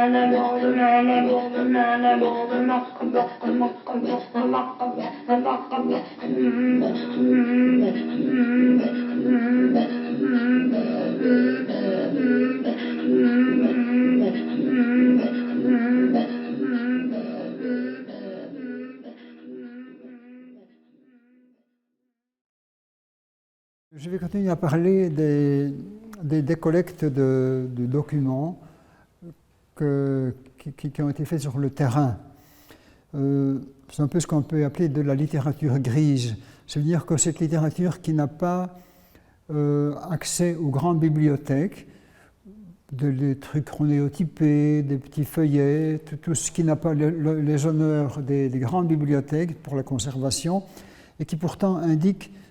Je vais continuer à parler des collectes de documents qui ont été faits sur le terrain. C'est un peu ce qu'on peut appeler de la littérature grise. C'est-à-dire que cette littérature qui n'a pas accès aux grandes bibliothèques, des trucs chronotypés, des petits feuillets, tout ce qui n'a pas les honneurs des grandes bibliothèques pour la conservation, et qui pourtant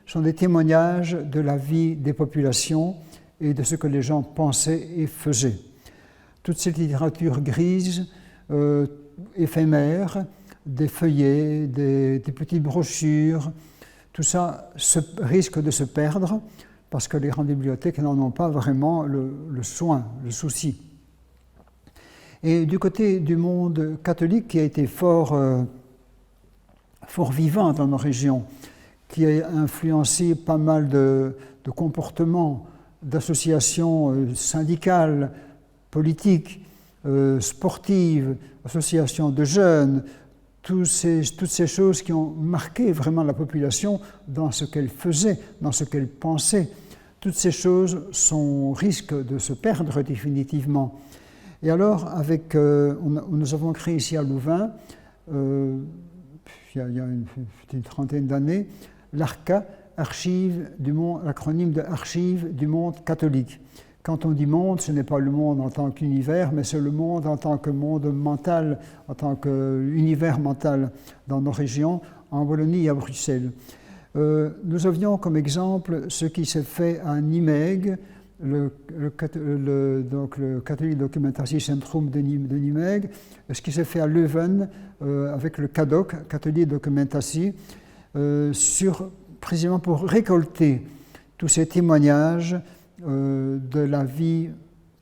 sont des témoignages de la vie des populations et de ce que les gens pensaient et faisaient. Toute cette littérature grise, éphémère, des feuillets, des petites brochures, tout ça risque de se perdre parce que les grandes bibliothèques n'en ont pas vraiment le soin, le souci. Et du côté du monde catholique qui a été fort vivant dans nos régions, qui a influencé pas mal de comportements, d'associations syndicales, politiques, sportives, associations de jeunes, toutes ces choses qui ont marqué vraiment la population dans ce qu'elle faisait, dans ce qu'elle pensait. Toutes ces choses risquent de se perdre définitivement. Et alors, nous avons créé ici à Louvain, il y a une trentaine d'années, l'ARCA, l'acronyme de Archives du monde catholique. Quand on dit monde, ce n'est pas le monde en tant qu'univers, mais c'est le monde en tant que monde mental, en tant qu'univers mental dans nos régions, en Wallonie et à Bruxelles. Nous avions comme exemple ce qui s'est fait à Nimègue, le Catholic Documentation Centrum de Nimègue, ce qui s'est fait à Leuven avec le CADOC, Catholic Documentation, précisément pour récolter tous ces témoignages de la vie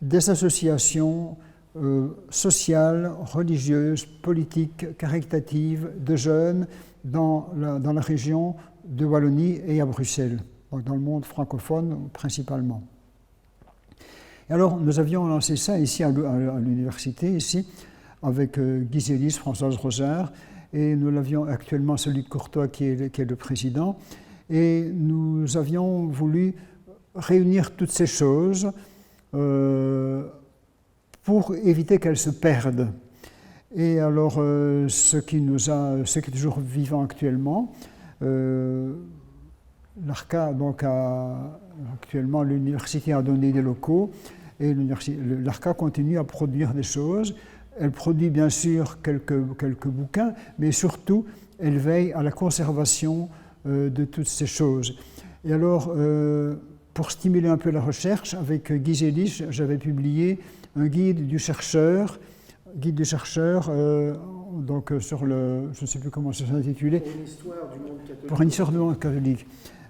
des associations sociales, religieuses, politiques, caritatives de jeunes dans la région de Wallonie et à Bruxelles, donc dans le monde francophone principalement. Et alors, nous avions lancé ça ici à l'université, ici, avec Guy Zélis, Françoise Rosard, et nous l'avions actuellement celui de Courtois qui est le président, et nous avions voulu réunir toutes ces choses pour éviter qu'elles se perdent. Et alors, ce qui est toujours vivant actuellement, l'ARCA, donc actuellement, l'université a donné des locaux et l'ARCA continue à produire des choses. Elle produit bien sûr quelques bouquins, mais surtout, elle veille à la conservation de toutes ces choses. Et alors, pour stimuler un peu la recherche, avec Guy Zélis, j'avais publié un guide du chercheur, donc sur je ne sais plus comment ça s'intitulait. Pour une histoire du monde catholique. Pour une histoire du monde catholique.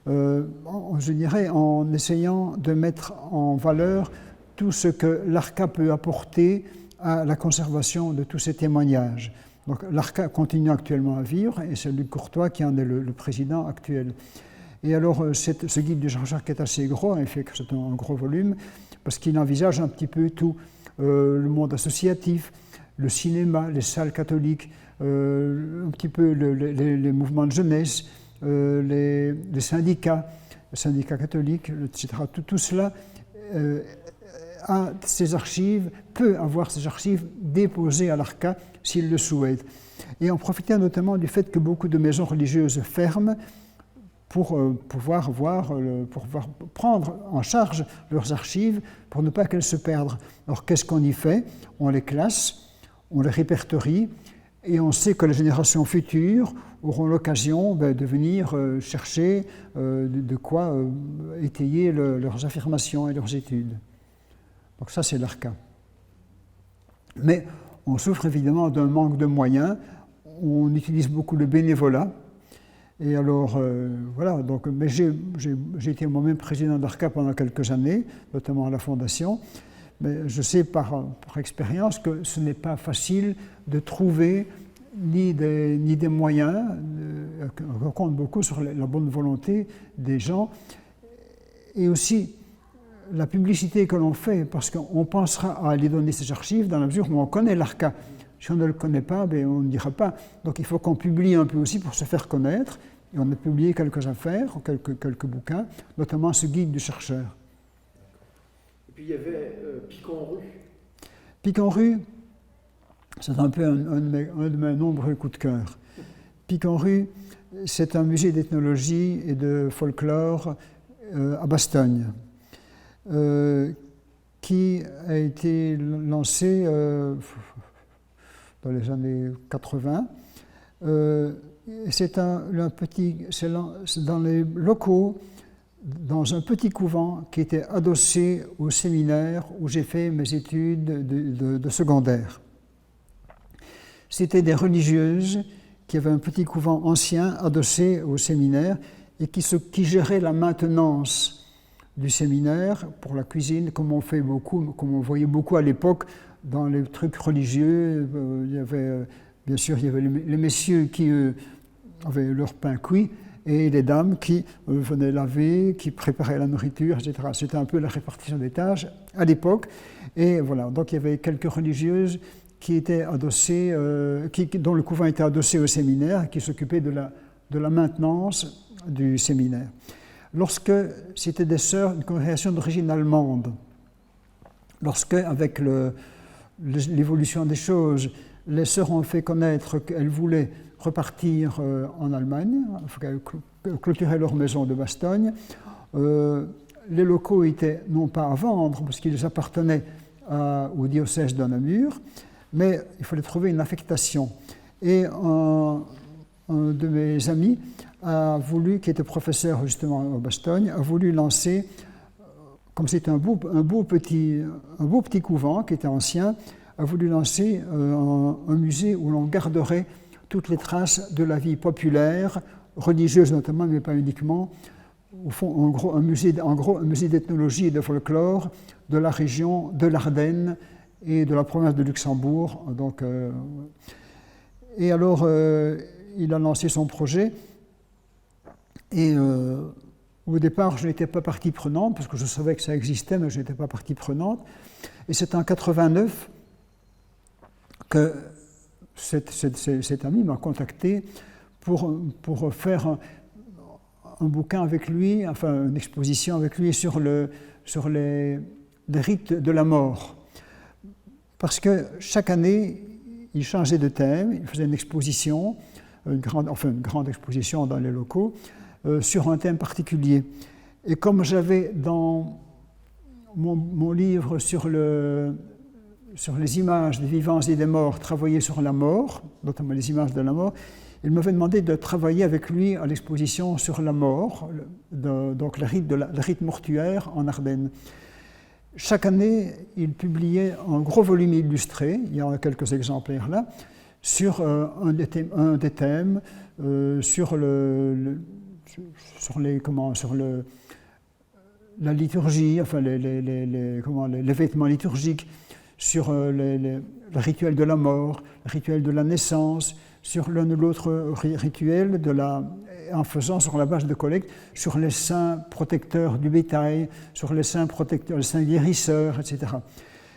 Je dirais en essayant de mettre en valeur tout ce que l'ARCA peut apporter à la conservation de tous ces témoignages. Donc l'ARCA continue actuellement à vivre et c'est Luc Courtois qui en est le président actuel. Et alors ce guide du chercheur qui est assez gros, en effet c'est un gros volume, parce qu'il envisage un petit peu tout le monde associatif, le cinéma, les salles catholiques, un petit peu les mouvements de jeunesse, les syndicats catholiques, etc. Tout cela peut avoir ses archives déposées à l'ARCA s'il le souhaite. Et en profitant notamment du fait que beaucoup de maisons religieuses ferment pour pouvoir prendre en charge leurs archives pour ne pas qu'elles se perdent. Alors qu'est-ce qu'on y fait? On les classe, on les répertorie et on sait que les générations futures auront l'occasion de venir chercher de quoi étayer leurs affirmations et leurs études. Donc ça, c'est l'ARCA. Mais on souffre évidemment d'un manque de moyens. On utilise beaucoup le bénévolat. Et alors, voilà, donc, mais j'ai été moi-même président d'ARCA pendant quelques années, notamment à la Fondation. Mais je sais par expérience que ce n'est pas facile de trouver ni des moyens, on compte beaucoup sur la bonne volonté des gens, et aussi la publicité que l'on fait, parce qu'on pensera à aller donner ces archives dans la mesure où on connaît l'ARCA. Si on ne le connaît pas, ben on ne dira pas. Donc il faut qu'on publie un peu aussi pour se faire connaître, et on a publié quelques affaires, quelques bouquins, notamment ce guide du chercheur. Et puis il y avait Pic-en-Rue. Pic-en-Rue, c'est un peu un de mes nombreux coups de cœur. Pic-en-Rue, c'est un musée d'ethnologie et de folklore à Bastogne, qui a été lancé dans les années 80. C'est dans les locaux, dans un petit couvent qui était adossé au séminaire où j'ai fait mes études de secondaire. C'était des religieuses qui avaient un petit couvent ancien adossé au séminaire et qui géraient la maintenance du séminaire pour la cuisine, comme on voyait beaucoup à l'époque dans les trucs religieux. Il y avait, bien sûr, il y avait les messieurs qui avaient leur pain cuit et les dames qui venaient laver, qui préparaient la nourriture, etc. C'était un peu la répartition des tâches à l'époque. Et voilà, donc il y avait quelques religieuses qui étaient adossées, dont le couvent était adossé au séminaire, qui s'occupaient de la maintenance du séminaire. Lorsque c'était des sœurs d'une congrégation d'origine allemande, lorsque, avec l'évolution des choses, les sœurs ont fait connaître qu'elles voulaient repartir en Allemagne, clôturer leur maison de Bastogne, les locaux étaient non pas à vendre, parce qu'ils appartenaient au diocèse de Namur, mais il fallait trouver une affectation. Et un de mes amis qui était professeur justement à Bastogne, a voulu lancer, comme c'était un beau petit couvent qui était ancien, a voulu lancer un musée où l'on garderait toutes les traces de la vie populaire, religieuse notamment, mais pas uniquement. Au fond, en gros, un musée d'ethnologie et de folklore de la région de l'Ardenne et de la province de Luxembourg. Donc, et alors, il a lancé son projet. Et au départ, je n'étais pas partie prenante, parce que je savais que ça existait, mais je n'étais pas partie prenante. Et c'est en 89 que cet ami m'a contacté pour faire un bouquin avec lui, enfin une exposition avec lui sur les rites de la mort. Parce que chaque année, il changeait de thème, il faisait une exposition, une grande exposition dans les locaux, sur un thème particulier. Et comme j'avais dans mon livre sur les images des vivants et des morts travaillé sur la mort, notamment les images de la mort, il m'avait demandé de travailler avec lui à l'exposition sur la mort, donc le rite mortuaire en Ardennes. Chaque année, il publiait un gros volume illustré, il y en a quelques exemplaires là, sur un des thèmes, sur la liturgie, enfin les vêtements liturgiques, sur le rituel de la mort, le rituel de la naissance, sur l'un ou l'autre rituel, en faisant sur la base de collecte, sur les saints protecteurs du bétail, sur les saints protecteurs, les saints guérisseurs, etc.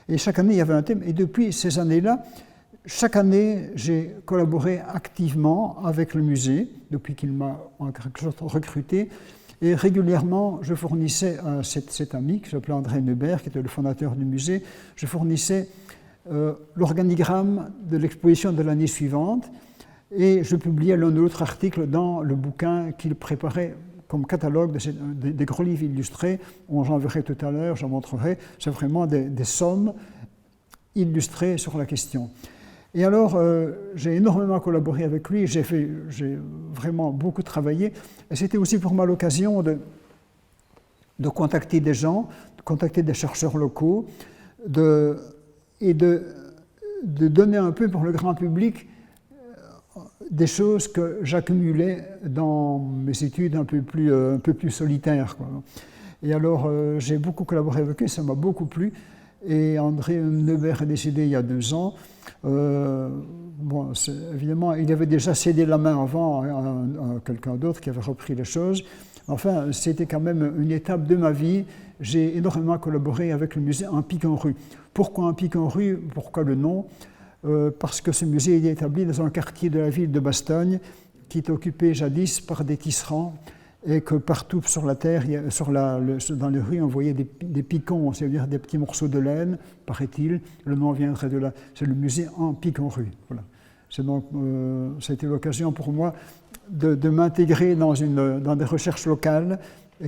Et chaque année, il y avait un thème. Et depuis ces années-là, chaque année, j'ai collaboré activement avec le musée, depuis qu'il m'a en quelque sorte recruté. Et régulièrement, je fournissais à cet ami, qui s'appelait André Neubert, qui était le fondateur du musée, je fournissais l'organigramme de l'exposition de l'année suivante, et je publiais l'un ou l'autre article dans le bouquin qu'il préparait comme catalogue des gros livres illustrés, où j'en verrai tout à l'heure, j'en montrerai. C'est vraiment des sommes illustrées sur la question. Et alors, j'ai énormément collaboré avec lui, j'ai vraiment beaucoup travaillé, et c'était aussi pour moi l'occasion de contacter des gens, de contacter des chercheurs locaux, et de donner un peu pour le grand public des choses que j'accumulais dans mes études un peu plus solitaires, quoi. Et alors, j'ai beaucoup collaboré avec eux, ça m'a beaucoup plu. et André Neubert est décédé il y a 2 ans. Bon, évidemment, il avait déjà cédé la main avant à quelqu'un d'autre qui avait repris les choses. Enfin, c'était quand même une étape de ma vie. J'ai énormément collaboré avec le musée en Pic-en-Rue. Pourquoi en Pic-en-Rue? Pourquoi le nom? Parce que ce musée est établi dans un quartier de la ville de Bastogne qui est occupé jadis par des tisserands et que partout sur la terre, dans les rues, on voyait des picons, c'est-à-dire des petits morceaux de laine, paraît-il. Le nom viendrait de là. C'est le musée en Pic-en-Rue. Voilà. C'est donc, ça a été l'occasion pour moi de m'intégrer dans des recherches locales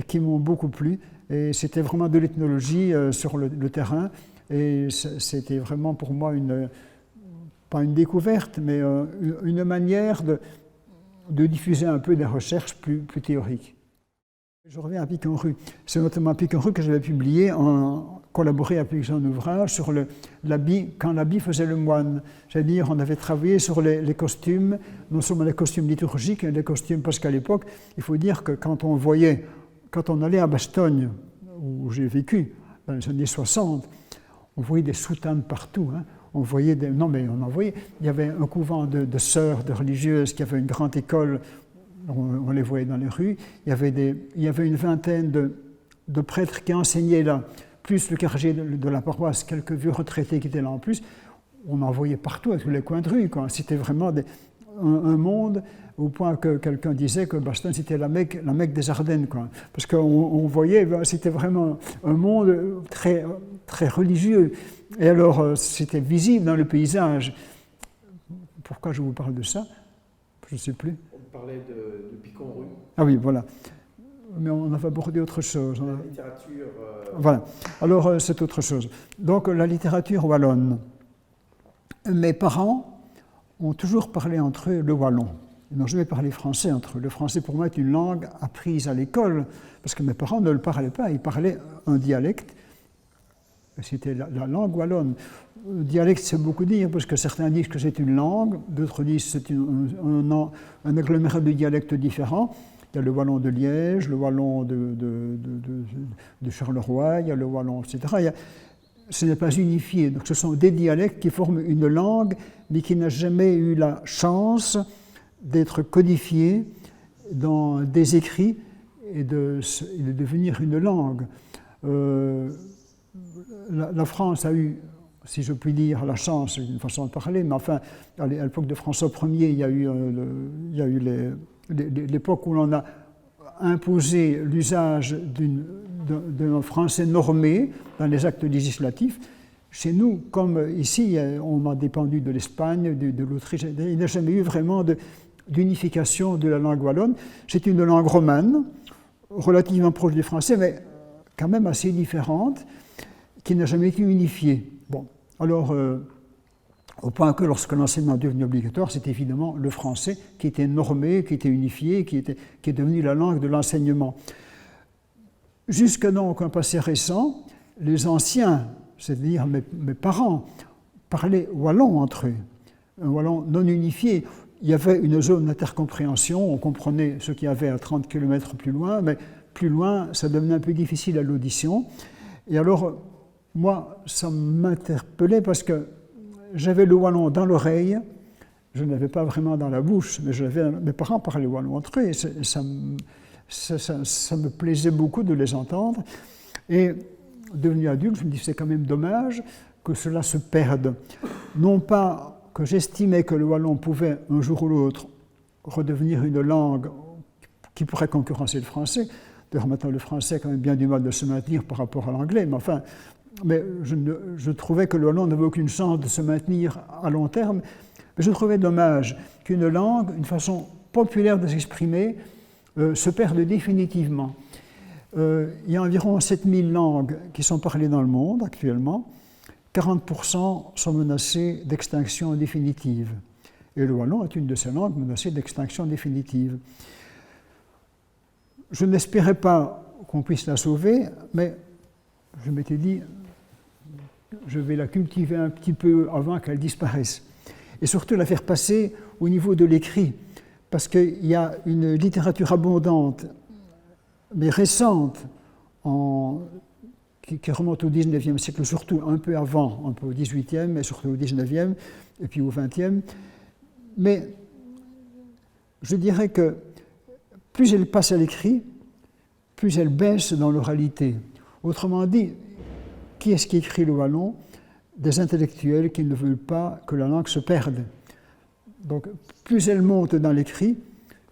qui m'ont beaucoup plu. Et c'était vraiment de l'ethnologie sur le terrain. Et c'était vraiment pour moi pas une découverte, mais une manière de diffuser un peu des recherches plus théoriques. Je reviens à Pic-en-Rue. C'est notamment à Pic-en-Rue que j'avais collaboré à plusieurs ouvrages sur l'habit, quand l'habit faisait le moine. C'est-à-dire, on avait travaillé sur les costumes, non seulement les costumes liturgiques, mais les costumes, parce qu'à l'époque, il faut dire que quand on allait à Bastogne, où j'ai vécu, dans les années 60, on voyait des soutanes partout. Hein. On voyait il y avait un couvent de sœurs, de religieuses qui avaient une grande école, on les voyait dans les rues. Il y avait une vingtaine de prêtres qui enseignaient là, plus le clergé de la paroisse, quelques vieux retraités qui étaient là en plus. On en voyait partout, à tous les coins de rue, quoi. C'était vraiment un monde au point que quelqu'un disait que Bastogne c'était la Mecque des Ardennes, quoi. Parce qu'on voyait, c'était vraiment un monde très, très religieux. Et alors, c'était visible dans le paysage. Pourquoi je vous parle de ça? Je ne sais plus. On parlait de Pic-en-Rue. Ah oui, voilà. Mais on avait abordé autre chose. La littérature. Voilà. Alors, c'est autre chose. Donc, la littérature wallonne. Mes parents ont toujours parlé entre eux le wallon. Ils n'ont jamais parlé français entre eux. Le français, pour moi, est une langue apprise à l'école, parce que mes parents ne le parlaient pas. Ils parlaient un dialecte. C'était la langue wallonne. Dialecte, c'est beaucoup dire, parce que certains disent que c'est une langue, d'autres disent que c'est un agglomérat de dialectes différents. Il y a le wallon de Liège, le wallon de Charleroi, il y a le wallon, etc. Ce n'est pas unifié. Donc ce sont des dialectes qui forment une langue, mais qui n'a jamais eu la chance d'être codifiée dans des écrits et de devenir une langue. La France a eu, si je puis dire, la chance, c'est une façon de parler, mais enfin, à l'époque de François Ier, il y a eu l'époque où l'on a imposé l'usage d'un français normé dans les actes législatifs. Chez nous, comme ici, on a dépendu de l'Espagne, de l'Autriche, il n'y a jamais eu vraiment d'unification de la langue wallonne. C'est une langue romane, relativement proche du français, mais quand même assez différente, qui n'a jamais été unifiée. Bon, alors, au point que lorsque l'enseignement est devenu obligatoire, c'est évidemment le français qui était normé, qui était unifié, qui est devenu la langue de l'enseignement. Jusque donc un passé récent, les anciens, c'est-à-dire mes parents, parlaient wallon entre eux, un wallon non unifié. Il y avait une zone d'intercompréhension, on comprenait ce qu'il y avait à 30 km plus loin, mais plus loin, ça devenait un peu difficile à l'audition. Et alors, moi, ça m'interpellait parce que j'avais le wallon dans l'oreille, je ne l'avais pas vraiment dans la bouche, mais mes parents parlaient wallon entre eux, et ça me plaisait beaucoup de les entendre. Et devenu adulte, je me dis c'est quand même dommage que cela se perde. Non pas que j'estimais que le wallon pouvait un jour ou l'autre redevenir une langue qui pourrait concurrencer le français. D'ailleurs, maintenant, le français a quand même bien du mal de se maintenir par rapport à l'anglais, mais je trouvais que le wallon n'avait aucune chance de se maintenir à long terme. Mais je trouvais dommage qu'une langue, une façon populaire de s'exprimer, se perde définitivement. Il y a environ 7000 langues qui sont parlées dans le monde actuellement. 40% sont menacées d'extinction définitive. Et le wallon est une de ces langues menacées d'extinction définitive. Je n'espérais pas qu'on puisse la sauver, mais je m'étais dit, je vais la cultiver un petit peu avant qu'elle disparaisse. Et surtout la faire passer au niveau de l'écrit, parce qu'il y a une littérature abondante, mais récente, qui remonte au XIXe siècle, surtout un peu avant, un peu au XVIIIe, mais surtout au XIXe, et puis au XXe. Mais je dirais que plus elle passe à l'écrit, plus elle baisse dans l'oralité. Autrement dit, qui est-ce qui écrit le wallon? Des intellectuels qui ne veulent pas que la langue se perde. Donc, plus elle monte dans l'écrit,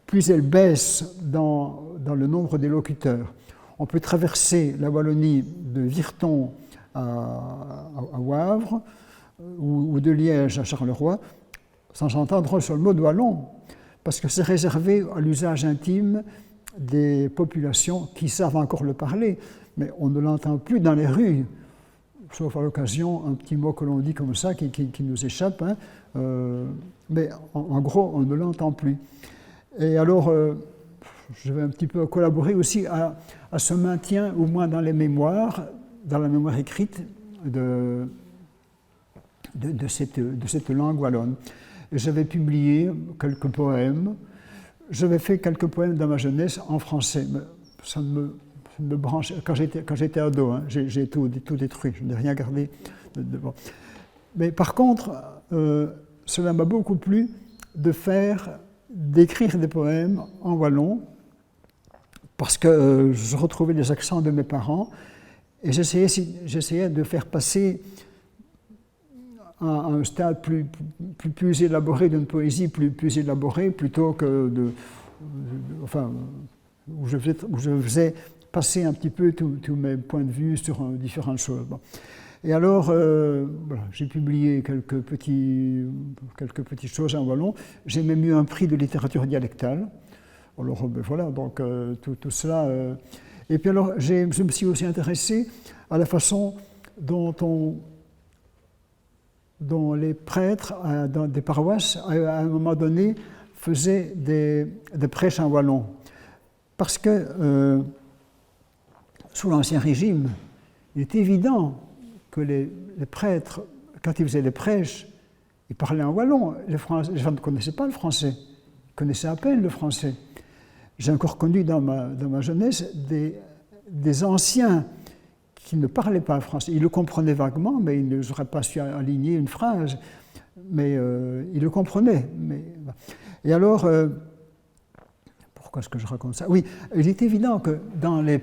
plus elle baisse dans le nombre des locuteurs. On peut traverser la Wallonie de Virton à Wavre ou de Liège à Charleroi sans entendre un seul mot de wallon, parce que c'est réservé à l'usage intime des populations qui savent encore le parler, mais on ne l'entend plus dans les rues, sauf à l'occasion, un petit mot que l'on dit comme ça qui nous échappe, hein, mais en gros, on ne l'entend plus. Et alors, je vais un petit peu collaborer aussi à ce maintien, au moins dans les mémoires, dans la mémoire écrite de cette langue wallonne. Et j'avais publié quelques poèmes. J'avais fait quelques poèmes dans ma jeunesse en français, mais ça ne me branche. Quand j'étais ado, hein, j'ai tout détruit, je n'ai rien gardé. Bon. Mais par contre, cela m'a beaucoup plu d'écrire des poèmes en wallon, parce que je retrouvais les accents de mes parents, et j'essayais de faire passer à un stade plus élaboré d'une poésie plus élaborée, plutôt que où je faisais passer un petit peu tous mes points de vue sur différentes choses. Bon. Et alors, voilà, j'ai publié quelques petites choses en wallon. J'ai même eu un prix de littérature dialectale. Alors, voilà, donc tout cela. Et puis alors, je me suis aussi intéressé à la façon dont les prêtres dans des paroisses, à un moment donné, faisaient des prêches en wallon. Parce que, sous l'Ancien Régime, il est évident que les prêtres, quand ils faisaient des prêches, ils parlaient en wallon. Les gens ne connaissaient pas le français, ils connaissaient à peine le français. J'ai encore connu dans ma jeunesse des anciens qui ne parlaient pas français. Ils le comprenaient vaguement, mais ils n'auraient pas su aligner une phrase. Mais ils le comprenaient. Et alors, pourquoi est-ce que je raconte ça? Oui, il est évident que dans les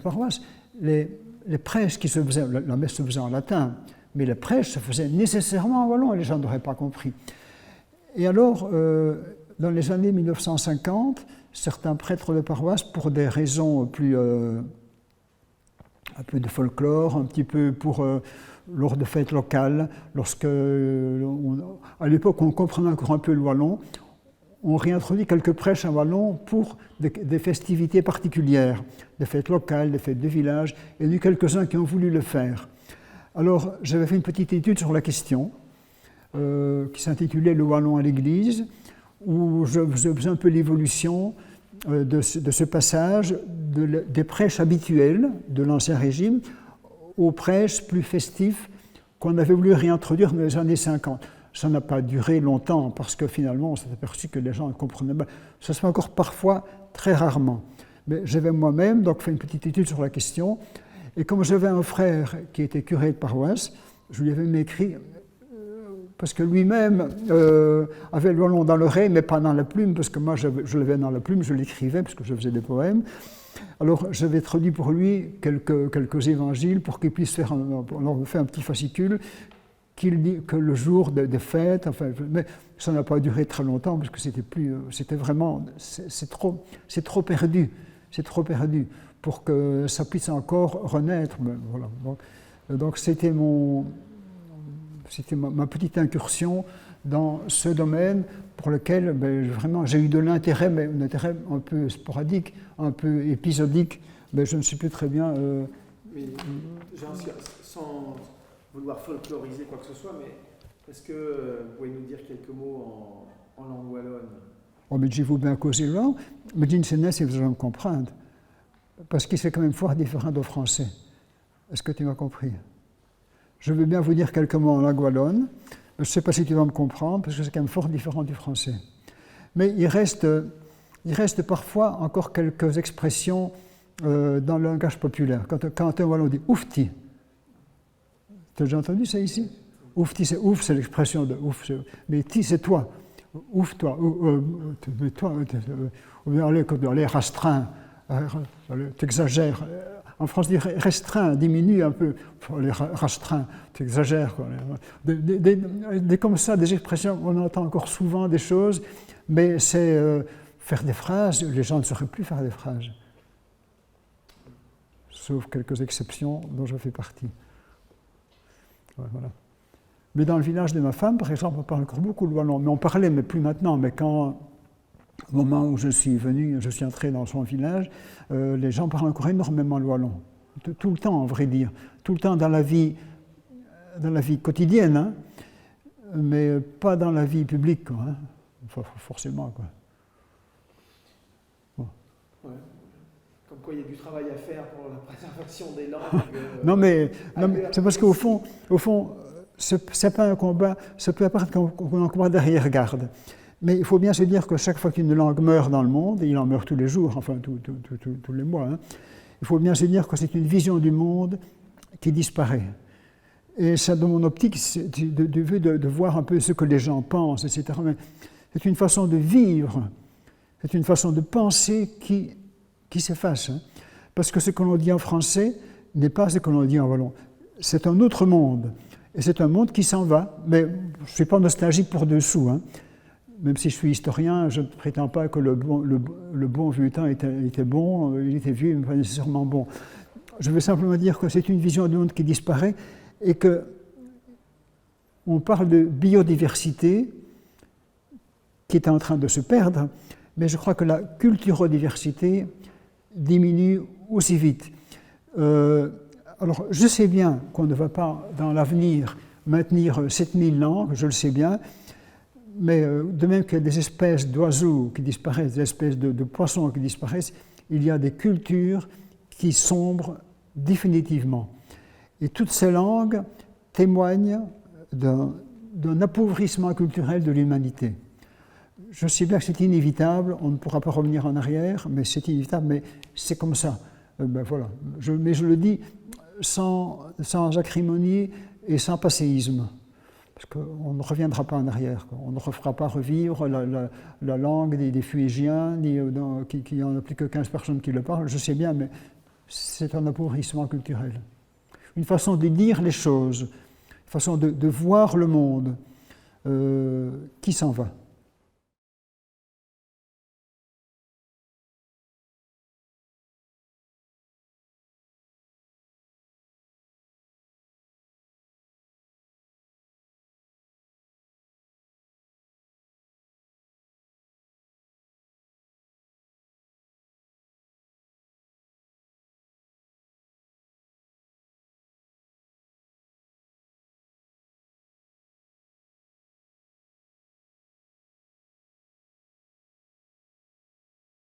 paroisses, les prêches qui se faisaient, la messe se faisait en latin, mais les prêches se faisaient nécessairement en wallon, et les gens n'auraient pas compris. Et alors, dans les années 1950, certains prêtres de paroisse, pour des raisons un peu de folklore, un petit peu lors de fêtes locales, à l'époque on comprenait encore un peu le wallon, on réintroduit quelques prêches en wallon pour des festivités particulières, des fêtes locales, des fêtes de village, et il y a eu quelques-uns qui ont voulu le faire. Alors j'avais fait une petite étude sur la question, qui s'intitulait « Le wallon à l'église », où je faisais un peu l'évolution de ce passage des prêches habituels de l'Ancien Régime aux prêches plus festifs qu'on avait voulu réintroduire dans les années 50. Ça n'a pas duré longtemps parce que finalement on s'est aperçu que les gens ne comprenaient pas. Ça se fait encore parfois, très rarement. Mais j'avais moi-même donc fait une petite étude sur la question, et comme j'avais un frère qui était curé de paroisse, je lui avais même écrit, parce que lui-même avait le wallon dans l'oreille, mais pas dans la plume, parce que moi je l'avais dans la plume, je l'écrivais, parce que je faisais des poèmes. Alors j'avais traduit pour lui quelques évangiles pour qu'il puisse faire on fait un petit fascicule qu'il dit que le jour des fêtes, enfin, mais ça n'a pas duré très longtemps, parce que c'était vraiment, c'est trop perdu pour que ça puisse encore renaître. Mais voilà. Donc c'était ma petite incursion dans ce domaine pour lequel vraiment j'ai eu de l'intérêt, mais un intérêt un peu sporadique, un peu épisodique, mais je ne sais plus très bien. Mais sans vouloir folkloriser quoi que ce soit, mais est-ce que vous pouvez nous dire quelques mots en langue wallonne? Oh, mais je vous bien causer là, mais d'une scène, si vous allez me comprendre, parce que c'est quand même fort différent du français. Est-ce que tu m'as compris? Je veux bien vous dire quelques mots en langue wallonne, mais je ne sais pas si tu vas me comprendre, parce que c'est quand même fort différent du français. Mais il reste parfois encore quelques expressions dans le langage populaire. Quand un Wallon dit oufti, tu as déjà entendu ça ici? Oufti, c'est ouf, c'est l'expression de ouf, mais ti, c'est toi. Ouf, toi, toi, allez, restreint, t'exagères. En France, dire restreint, diminue un peu, les restreint, t'exagères. Comme ça, des expressions, on entend encore souvent des choses, mais c'est faire des phrases, les gens ne sauraient plus faire des phrases. Sauf quelques exceptions dont je fais partie. Voilà. Mais dans le village de ma femme, par exemple, on parle encore beaucoup le wallon. Mais on parlait, mais plus maintenant. Mais au moment où je suis venu, je suis entré dans son village, les gens parlent encore énormément le wallon. Tout le temps, en vrai dire. Tout le temps dans la vie quotidienne, hein, mais pas dans la vie publique, quoi, hein. Enfin, forcément, quoi. Bon. Ouais. Comme quoi, il y a du travail à faire pour la préservation des langues. Non, mais c'est parce qu'au fond, c'est pas un combat, ça peut apparaître comme un combat d'arrière-garde. Mais il faut bien se dire que chaque fois qu'une langue meurt dans le monde, et il en meurt tous les jours, enfin tous les mois, hein, il faut bien se dire que c'est une vision du monde qui disparaît. Et ça, dans mon optique, c'est de voir un peu ce que les gens pensent, etc. Mais c'est une façon de vivre, c'est une façon de penser qui s'efface. Hein. Parce que ce que l'on dit en français n'est pas ce que l'on dit en wallon. C'est un autre monde. Et c'est un monde qui s'en va. Mais je ne suis pas nostalgique pour dessous. Hein. Même si je suis historien, je ne prétends pas que le bon vieux temps était bon, il était vieux, mais pas nécessairement bon. Je veux simplement dire que c'est une vision du monde qui disparaît et qu'on parle de biodiversité qui est en train de se perdre, mais je crois que la culturodiversité diminue aussi vite. Alors, je sais bien qu'on ne va pas, dans l'avenir, maintenir 7000 langues, je le sais bien, mais de même qu'il y a des espèces d'oiseaux qui disparaissent, des espèces de poissons qui disparaissent, il y a des cultures qui sombrent définitivement. Et toutes ces langues témoignent d'un appauvrissement culturel de l'humanité. Je sais bien que c'est inévitable, on ne pourra pas revenir en arrière, mais c'est inévitable, mais c'est comme ça. Voilà. Mais je le dis sans acrimonie et sans passéisme. Parce qu'on ne reviendra pas en arrière, quoi. On ne refera pas revivre la langue des Fuégiens, qui n'en a plus que 15 personnes qui le parlent, je sais bien, mais c'est un appauvrissement culturel. Une façon de dire les choses, une façon de voir le monde qui s'en va.